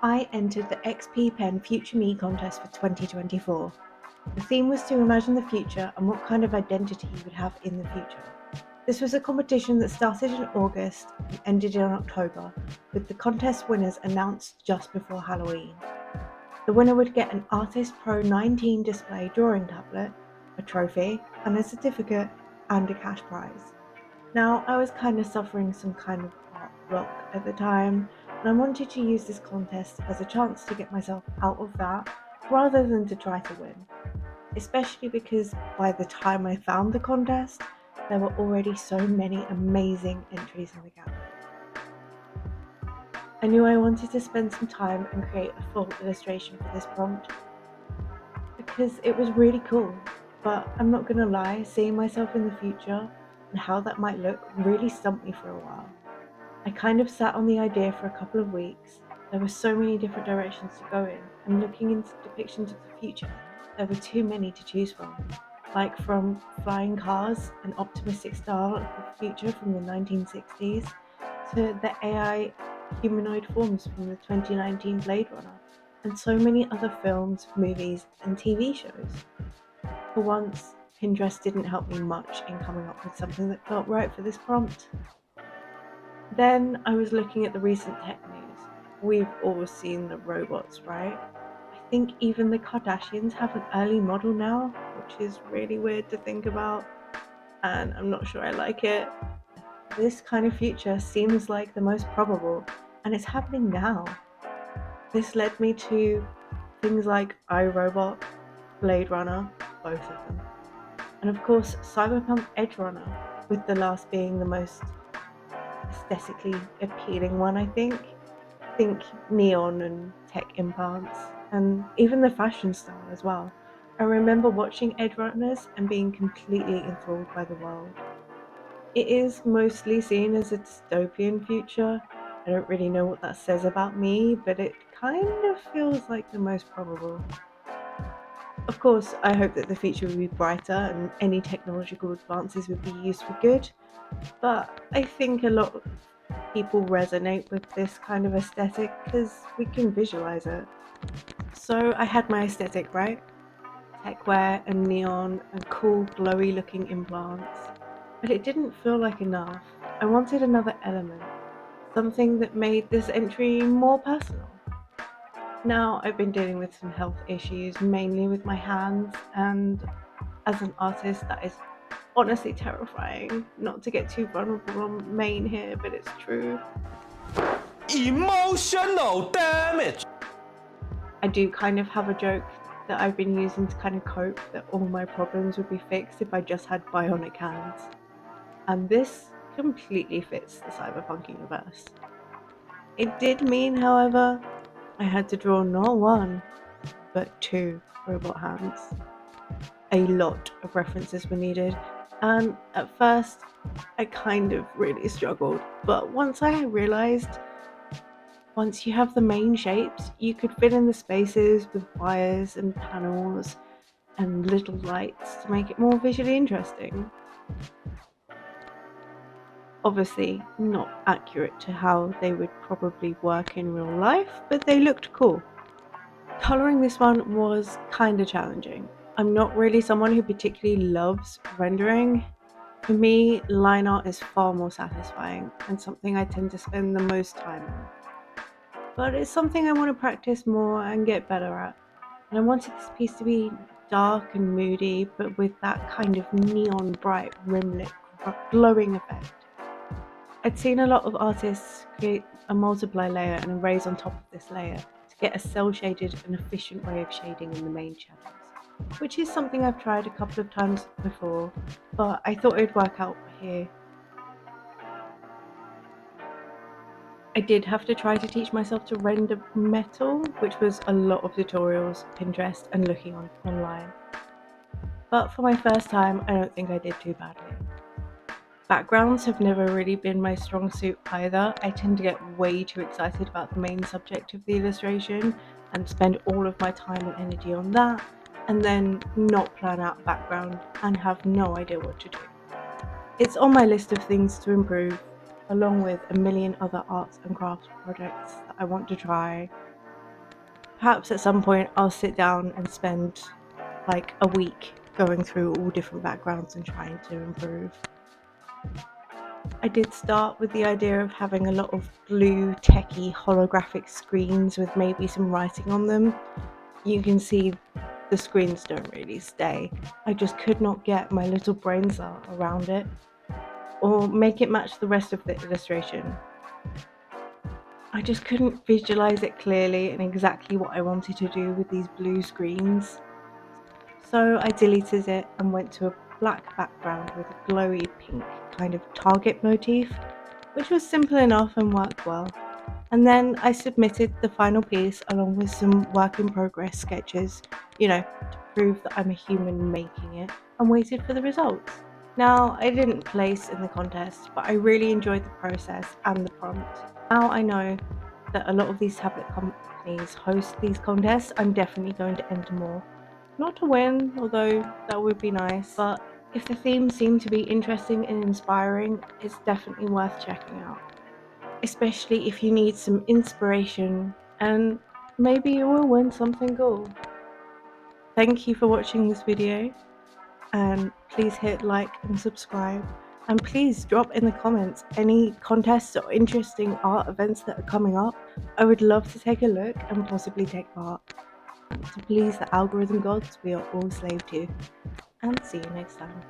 I entered the XP Pen Future Me contest for 2024. The theme was to imagine the future and what kind of identity you would have in the future. This was a competition that started in August and ended in October, with the contest winners announced just before Halloween. The winner would get an Artist Pro 19 display drawing tablet, a trophy, and a certificate, and a cash prize. Now, I was kind of suffering some kind of art block at the time, and I wanted to use this contest as a chance to get myself out of that rather than to try to win. Especially because by the time I found the contest, there were already so many amazing entries in the gallery. I knew I wanted to spend some time and create a full illustration for this prompt because it was really cool, but I'm not gonna lie, seeing myself in the future and how that might look really stumped me for a while. I kind of sat on the idea for a couple of weeks. There were so many different directions to go in, and looking into depictions of the future, there were too many to choose from. Like from flying cars, an optimistic style of the future from the 1960s, to the AI humanoid forms from the 2019 Blade Runner, and so many other films, movies, and TV shows. For once, Pinterest didn't help me much in coming up with something that felt right for this prompt. Then I was looking at the recent tech news. We've all seen the robots, right? I think even the Kardashians have an early model now, which is really weird to think about, and I'm not sure I like it. This kind of future seems like the most probable, and it's happening now. This led me to things like iRobot, Blade Runner, both of them, and of course Cyberpunk Edge Runner, with the last being the most aesthetically appealing one, I think. Think neon and tech implants, and even the fashion style as well. I remember watching Edge Runners and being completely enthralled by the world. It is mostly seen as a dystopian future. I don't really know what that says about me, but it kind of feels like the most probable. Of course, I hope that the future will be brighter and any technological advances will be used for good, but I think a lot of people resonate with this kind of aesthetic because we can visualize it. So I had my aesthetic, right? Techwear and neon and cool glowy looking implants. But it didn't feel like enough. I wanted another element, something that made this entry more personal. Now I've been dealing with some health issues, mainly with my hands, and as an artist that is honestly terrifying. Not to get too vulnerable on main here, but it's true. Emotional damage. I do kind of have a joke that I've been using to kind of cope that all my problems would be fixed if I just had bionic hands. And this completely fits the cyberpunk universe. It did mean, however, I had to draw not one, but two robot hands. A lot of references were needed, and at first I kind of really struggled, but once I realized once you have the main shapes, you could fill in the spaces with wires and panels and little lights to make it more visually interesting. Obviously, not accurate to how they would probably work in real life, but they looked cool. Coloring this one was kinda challenging. I'm not really someone who particularly loves rendering. For me, line art is far more satisfying and something I tend to spend the most time on. But it's something I want to practice more and get better at. And I wanted this piece to be dark and moody, but with that kind of neon bright rimlet glowing effect. I'd seen a lot of artists create a multiply layer and erase on top of this layer to get a cell shaded and efficient way of shading in the main shadows, which is something I've tried a couple of times before, but I thought it'd work out here. I did have to try to teach myself to render metal, which was a lot of tutorials, Pinterest, and looking online. But for my first time, I don't think I did too badly. Backgrounds have never really been my strong suit either. I tend to get way too excited about the main subject of the illustration and spend all of my time and energy on that, and then not plan out a background and have no idea what to do. It's on my list of things to improve, along with a million other arts and crafts projects that I want to try. Perhaps at some point I'll sit down and spend like a week going through all different backgrounds and trying to improve. I did start with the idea of having a lot of blue, techie, holographic screens with maybe some writing on them. You can see the screens don't really stay. I just could not get my little brain cell around it or make it match the rest of the illustration. I just couldn't visualize it clearly and exactly what I wanted to do with these blue screens. So I deleted it and went to a black background with a glowy pink kind of target motif, which was simple enough and worked well. And then I submitted the final piece along with some work in progress sketches, to prove that I'm a human making it, and waited for the results. Now, I didn't place in the contest, but I really enjoyed the process and the prompt. Now I know that a lot of these tablet companies host these contests. I'm definitely going to enter more. Not to win, although that would be nice, but if the themes seem to be interesting and inspiring, it's definitely worth checking out. Especially if you need some inspiration, and maybe you will win something cool. Thank you for watching this video, and please hit like and subscribe, and please drop in the comments any contests or interesting art events that are coming up. I would love to take a look and possibly take part. To please the algorithm gods we are all slave to, and see you next time.